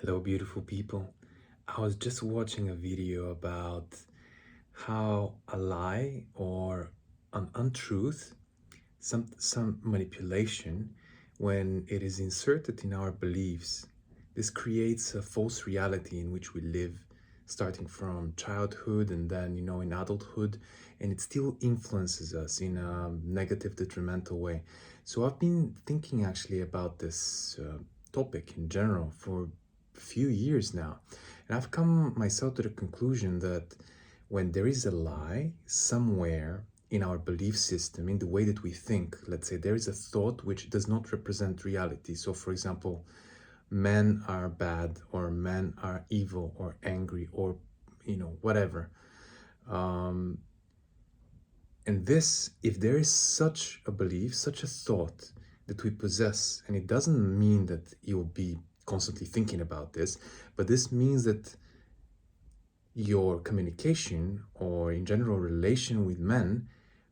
Hello, beautiful people. I was just watching a video about how a lie or an untruth, some manipulation, when it is inserted in our beliefs, this creates a false reality in which we live, starting from childhood and then, in adulthood, and it still influences us in a negative, detrimental way. So I've been thinking actually about this topic in general for a few years now, and I've come myself to the conclusion that when there is a lie somewhere in our belief system, in the way that we think, let's say there is a thought which does not represent reality. So, for example, men are bad, or men are evil, or angry, or whatever. Um, and this, if there is such a belief, such a thought that we possess, and it doesn't mean that you'll be constantly thinking about this, but this means that your communication or in general relation with men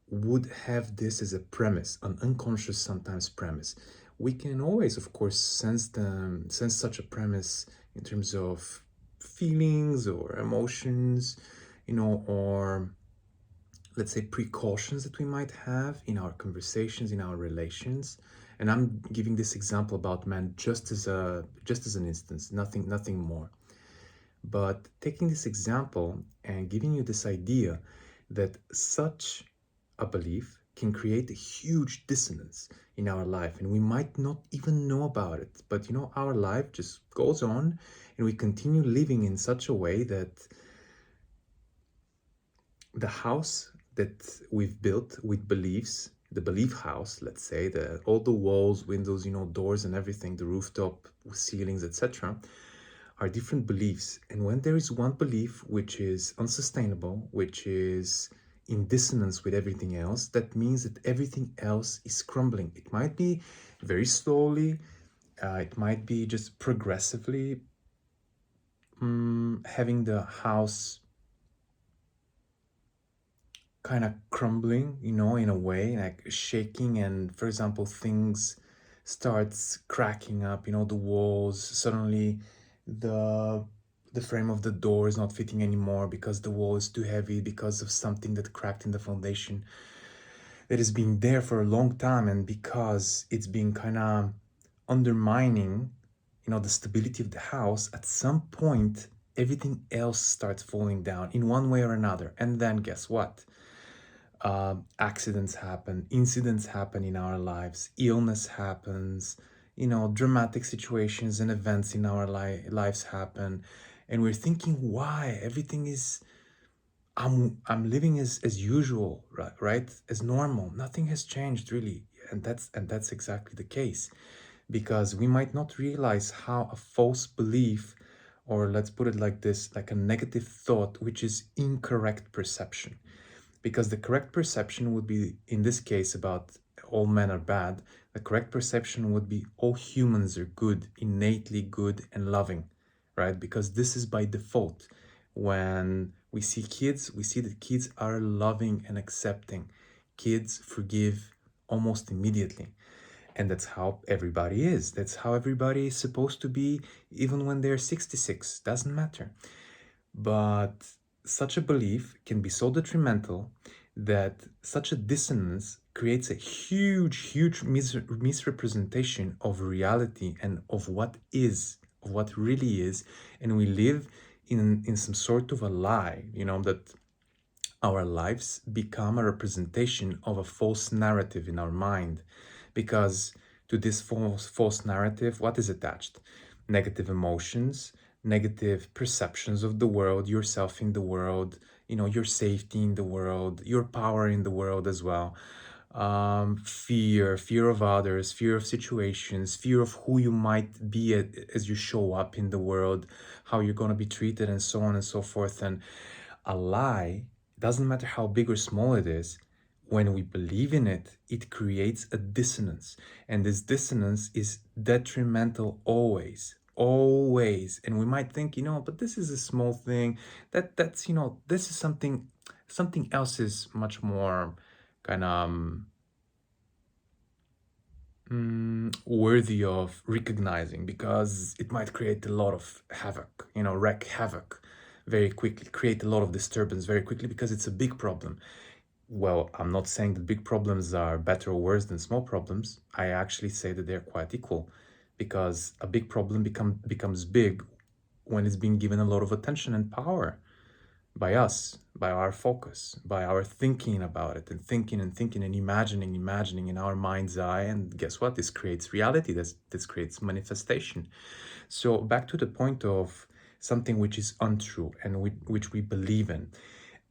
would have this as a premise, an unconscious sometimes premise. We can always, of course, sense such a premise in terms of feelings or emotions, or let's say precautions that we might have in our conversations, in our relations. And I'm giving this example about men just as an instance, nothing more. But taking this example and giving you this idea that such a belief can create a huge dissonance in our life, and we might not even know about it. But our life just goes on, and we continue living in such a way that the house that we've built with beliefs, the belief house, let's say, all the walls, windows, doors and everything, the rooftop, ceilings, etc., are different beliefs. And when there is one belief which is unsustainable, which is in dissonance with everything else, that means that everything else is crumbling. It might be very slowly, it might be just progressively, having the house kind of crumbling, in a way, like shaking. And for example, things starts cracking up, the walls, suddenly the the frame of the door is not fitting anymore because the wall is too heavy because of something that cracked in the foundation that has been there for a long time, and because it's been kind of undermining, the stability of the house. At some point everything else starts falling down in one way or another. And then guess what? Accidents happen, incidents happen in our lives, illness happens, dramatic situations and events in our lives happen, and we're thinking, why everything is, I'm living as usual, right, as normal, nothing has changed really. And that's exactly the case, because we might not realize how a false belief, or let's put it like this, like a negative thought, which is incorrect perception. Because the correct perception would be, in this case, about all men are bad, the correct perception would be all humans are good, innately good and loving, right? Because this is by default. When we see kids, we see that kids are loving and accepting. Kids forgive almost immediately. And that's how everybody is. That's how everybody is supposed to be, even when they're 66. Doesn't matter. But such a belief can be so detrimental that such a dissonance creates a huge misrepresentation of reality and of what is, of what really is. And we live in some sort of a lie, that our lives become a representation of a false narrative in our mind. Because to this false narrative, what is attached? Negative emotions, negative perceptions of the world, yourself in the world, your safety in the world, your power in the world as well. Fear of others, fear of situations, fear of who you might be as you show up in the world, how you're going to be treated, and so on and so forth. And a lie, doesn't matter how big or small it is, when we believe in it, it creates a dissonance. And this dissonance is detrimental always, always. And we might think, but this is a small thing. That's, this is something else is much more kind of worthy of recognizing, because it might create a lot of havoc, wreak havoc very quickly, create a lot of disturbance very quickly, because it's a big problem. Well, I'm not saying that big problems are better or worse than small problems. I actually say that they're quite equal, because a big problem becomes big when it's being given a lot of attention and power by us, by our focus, by our thinking about it, and thinking and thinking and imagining in our mind's eye. And guess what? This creates reality. This creates manifestation. So back to the point of something which is untrue and which we believe in.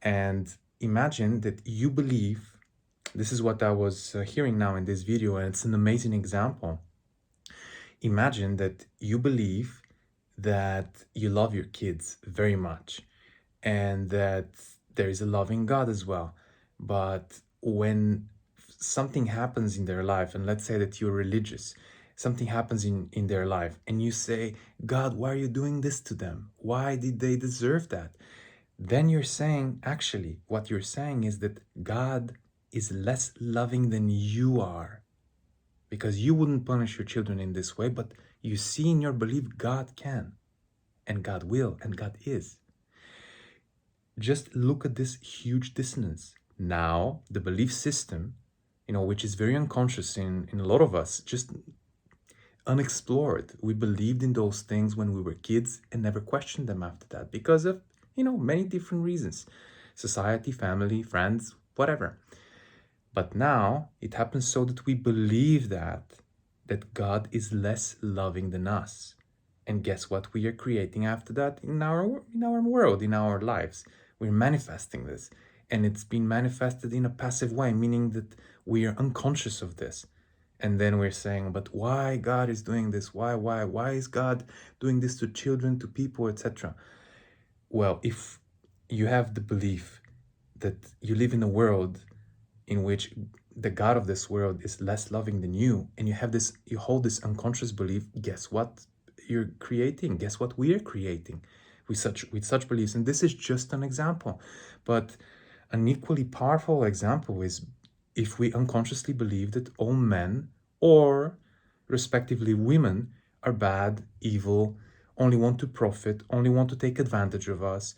And imagine that you believe, this is what I was hearing now in this video, and it's an amazing example. Imagine that you believe that you love your kids very much and that there is a loving God as well. But when something happens in their life, and let's say that you're religious, something happens in their life, and you say, God, why are you doing this to them? Why did they deserve that? Then you're saying, actually, what you're saying is that God is less loving than you are, because you wouldn't punish your children in this way, but you see in your belief God can, and God will, and God is. Just look at this huge dissonance. Now, the belief system, which is very unconscious in a lot of us, just unexplored. We believed in those things when we were kids and never questioned them after that because of, many different reasons. Society, family, friends, whatever. But now it happens so that we believe that God is less loving than us. And guess what we are creating after that in our world, in our lives? We're manifesting this. And it's been manifested in a passive way, meaning that we are unconscious of this. And then we're saying, but why God is doing this? Why is God doing this to children, to people, etc.? Well, if you have the belief that you live in a world in which the God of this world is less loving than you, and you hold this unconscious belief, guess what you're creating? Guess what we are creating with such beliefs? And this is just an example. But an equally powerful example is if we unconsciously believe that all men, or respectively women, are bad, evil, only want to profit, only want to take advantage of us,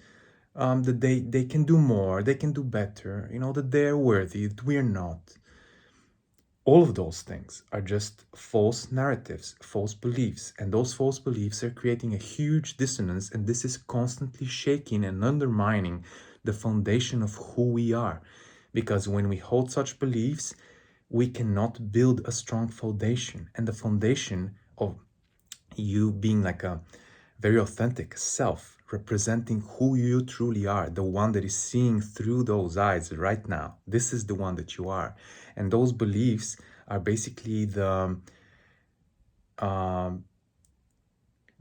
that they can do more, they can do better, that they're worthy, that we're not. All of those things are just false narratives, false beliefs, and those false beliefs are creating a huge dissonance, and this is constantly shaking and undermining the foundation of who we are. Because when we hold such beliefs, we cannot build a strong foundation, and the foundation of you being like a very authentic self, representing who you truly are, the one that is seeing through those eyes right now. This is the one that you are. And those beliefs are basically the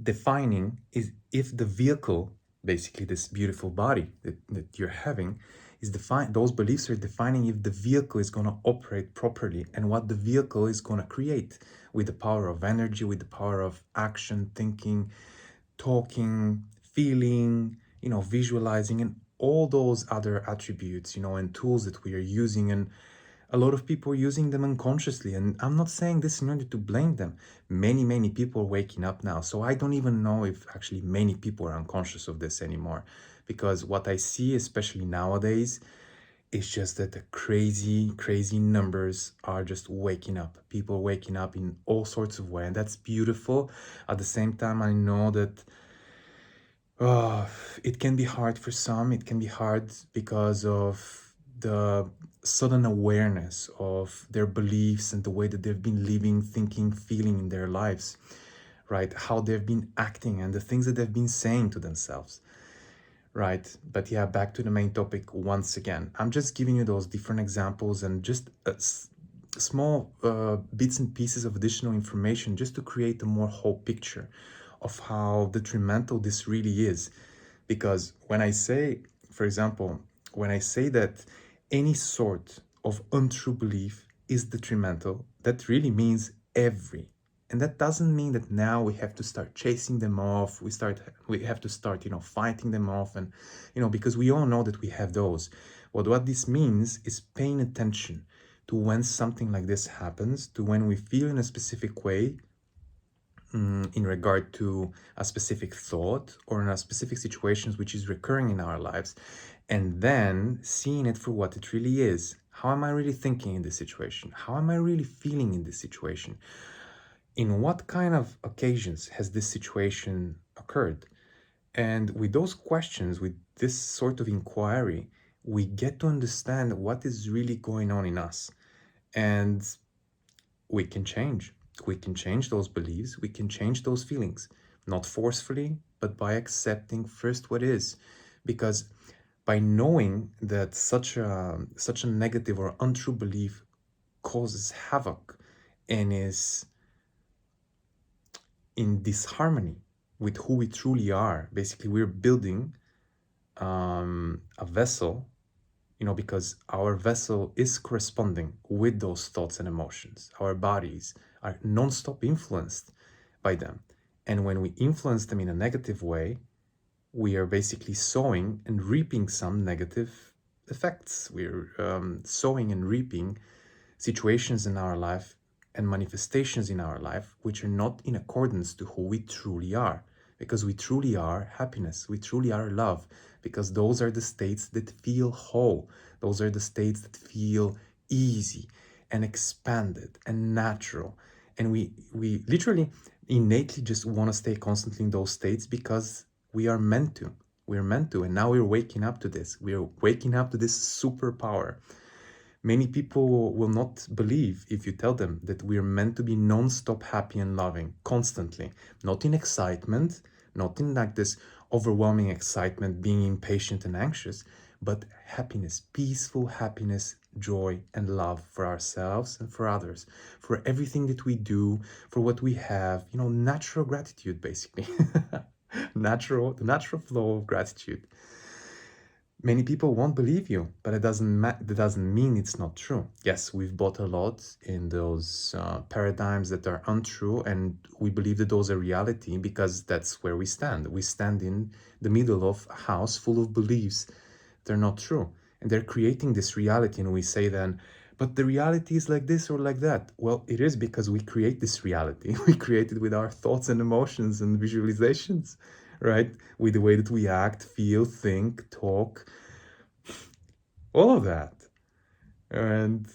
defining is if the vehicle, basically this beautiful body that you're having, is defined. Those beliefs are defining if the vehicle is going to operate properly and what the vehicle is going to create with the power of energy, with the power of action, thinking, talking, feeling, visualizing, and all those other attributes, and tools that we are using. And a lot of people are using them unconsciously. And I'm not saying this in order to blame them. Many people are waking up now. So I don't even know if actually many people are unconscious of this anymore. Because what I see, especially nowadays, is just that the crazy numbers are just waking up. People waking up in all sorts of ways. And that's beautiful. At the same time, I know that it can be hard for some. It can be hard because of the sudden awareness of their beliefs and the way that they've been living, thinking, feeling in their lives, right? How they've been acting and the things that they've been saying to themselves, right? But yeah, back to the main topic once again. I'm just giving you those different examples and just small bits and pieces of additional information just to create a more whole picture of how detrimental this really is. Because when I say, for example, when I say that any sort of untrue belief is detrimental, that really means every. And that doesn't mean that now we have to start chasing them off. We have to start, fighting them off, and, because we all know that we have those. What this means is paying attention, to when something like this happens, to when we feel in a specific way in regard to a specific thought or in a specific situations which is recurring in our lives, and then seeing it for what it really is. How am I really thinking in this situation? How am I really feeling in this situation? In what kind of occasions has this situation occurred? And with those questions, with this sort of inquiry, we get to understand what is really going on in us. And we can change. We can change those beliefs. We can change those feelings, not forcefully, but by accepting first what is. Because by knowing that such a negative or untrue belief causes havoc and is in disharmony with who we truly are. Basically, we're building a vessel, because our vessel is corresponding with those thoughts and emotions. Our bodies are non-stop influenced by them. And when we influence them in a negative way, we are basically sowing and reaping some negative effects. We're sowing and reaping situations in our life and manifestations in our life which are not in accordance to who we truly are, because we truly are happiness, we truly are love, because those are the states that feel whole, those are the states that feel easy and expanded and natural, and we literally innately just want to stay constantly in those states because we're meant to, and now we're waking up to this. We're waking up to this superpower. Many people will not believe if you tell them that we're meant to be non-stop happy and loving constantly, not in excitement, not in like this overwhelming excitement, being impatient and anxious, but happiness, peaceful happiness, joy and love for ourselves and for others, for everything that we do, for what we have, natural gratitude, basically. The natural flow of gratitude. Many people won't believe you, but that doesn't mean it's not true. Yes, we've bought a lot in those paradigms that are untrue, and we believe that those are reality because that's where we stand. We stand in the middle of a house full of beliefs that are not true, and they're creating this reality, and we say then, but the reality is like this or like that. Well, it is because we create this reality. We create it with our thoughts and emotions and visualizations, right? With the way that we act, feel, think, talk, all of that. And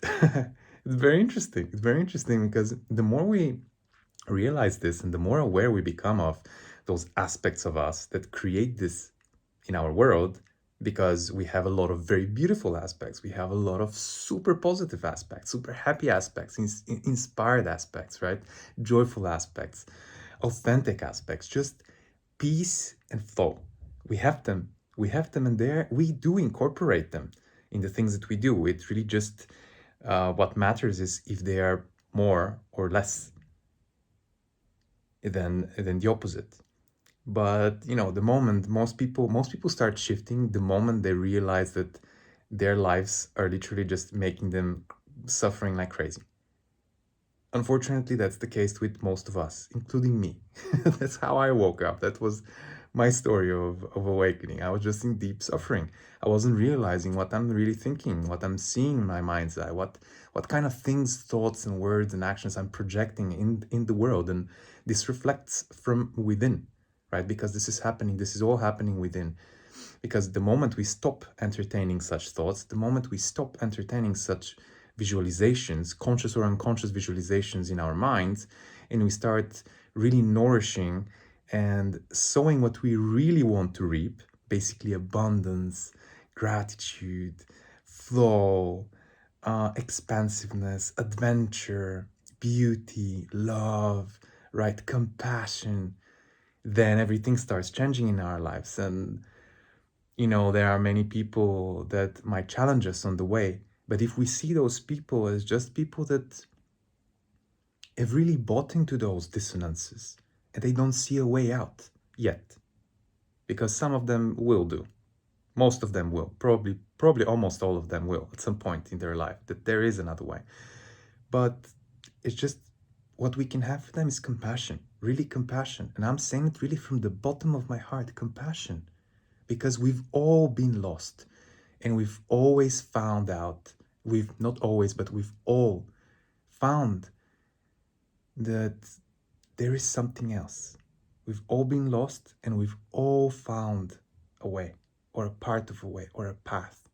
it's very interesting. It's very interesting because the more we realize this and the more aware we become of those aspects of us that create this in our world, because we have a lot of very beautiful aspects, we have a lot of super positive aspects, super happy aspects, inspired aspects, right? Joyful aspects, authentic aspects, just peace and flow. We have them. We have them, and there we do incorporate them in the things that we do. It really just what matters is if they are more or less than the opposite. But the moment most people start shifting, the moment they realize that their lives are literally just making them suffering like crazy. Unfortunately, that's the case with most of us, including me. That's how I woke up. That was my story of awakening. I was just in deep suffering. I wasn't realizing what I'm really thinking, what I'm seeing in my mind's eye, what kind of things, thoughts, and words and actions I'm projecting in the world. And this reflects from within, right? Because this is all happening within. Because the moment we stop entertaining such thoughts, the moment we stop entertaining such visualizations, conscious or unconscious visualizations in our minds, and we start really nourishing and sowing what we really want to reap, basically abundance, gratitude, flow, expansiveness, adventure, beauty, love, right, compassion, then everything starts changing in our lives. And there are many people that might challenge us on the way, but if we see those people as just people that have really bought into those dissonances and they don't see a way out yet, because some of them will do, most of them will, probably almost all of them will at some point in their life, that there is another way. But it's just what we can have for them is compassion, really compassion. And I'm saying it really from the bottom of my heart, compassion. Because we've all been lost and we've always found out we've not always, but we've all found that there is something else. We've all been lost and we've all found a way, or a part of a way, or a path.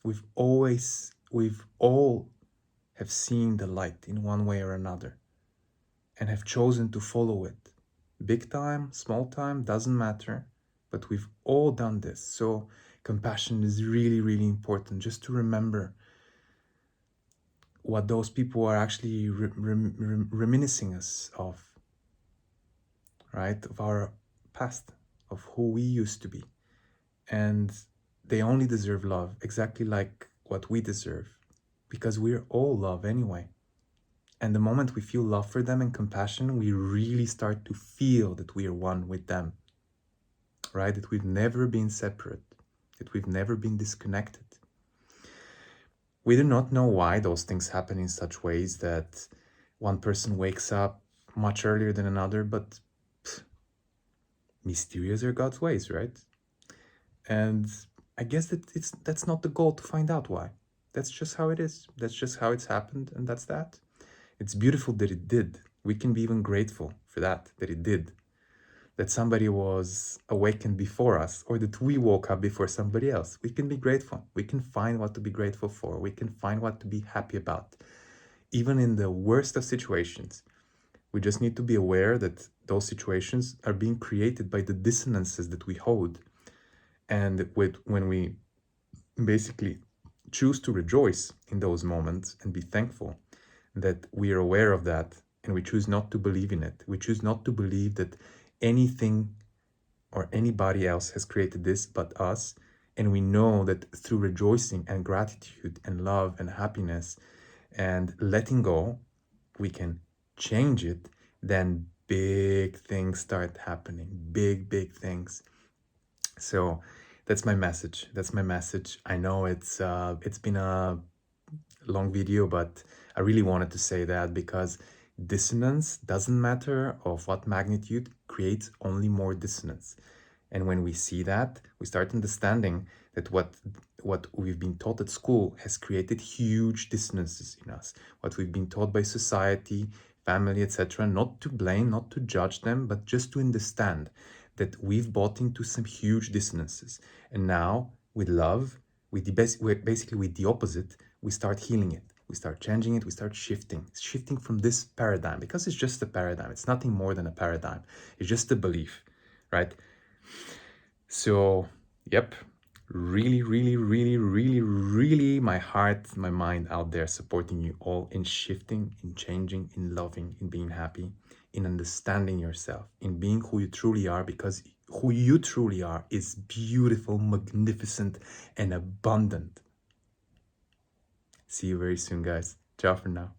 We've all have seen the light in one way or another and have chosen to follow it. Big time, small time, doesn't matter, but we've all done this. So compassion is really, really important, just to remember what those people are actually reminiscing us of, right? Of our past, of who we used to be. And they only deserve love, exactly like what we deserve, because we're all love anyway. And the moment we feel love for them and compassion, we really start to feel that we are one with them, right? That we've never been separate, that we've never been disconnected. We do not know why those things happen in such ways that one person wakes up much earlier than another, but mysterious are God's ways, right? And I guess that's not the goal to find out why. That's just how it is. That's just how it's happened, and that's that. It's beautiful that it did. We can be even grateful for that it did. That somebody was awakened before us, or that we woke up before somebody else. We can be grateful. We can find what to be grateful for. We can find what to be happy about. Even in the worst of situations, we just need to be aware that those situations are being created by the dissonances that we hold. And when we basically choose to rejoice in those moments and be thankful that we are aware of that, and we choose not to believe in it. We choose not to believe that anything or anybody else has created this but us. And we know that through rejoicing and gratitude and love and happiness and letting go, we can change it. Then big things start happening, big things. So that's my message. I know it's been a long video, but I really wanted to say that because dissonance, doesn't matter of what magnitude, creates only more dissonance. And when we see that, we start understanding that what we've been taught at school has created huge dissonances in us. What we've been taught by society, family, etc. Not to blame, not to judge them, but just to understand that we've bought into some huge dissonances. And now, with love, basically with the opposite, we start healing it. We start changing it. We start shifting from this paradigm, because it's just a paradigm. It's nothing more than a paradigm. It's just a belief, right? So, yep, really, my heart, my mind out there supporting you all in shifting, in changing, in loving, in being happy, in understanding yourself, in being who you truly are, because who you truly are is beautiful, magnificent, and abundant. See you very soon, guys. Ciao for now.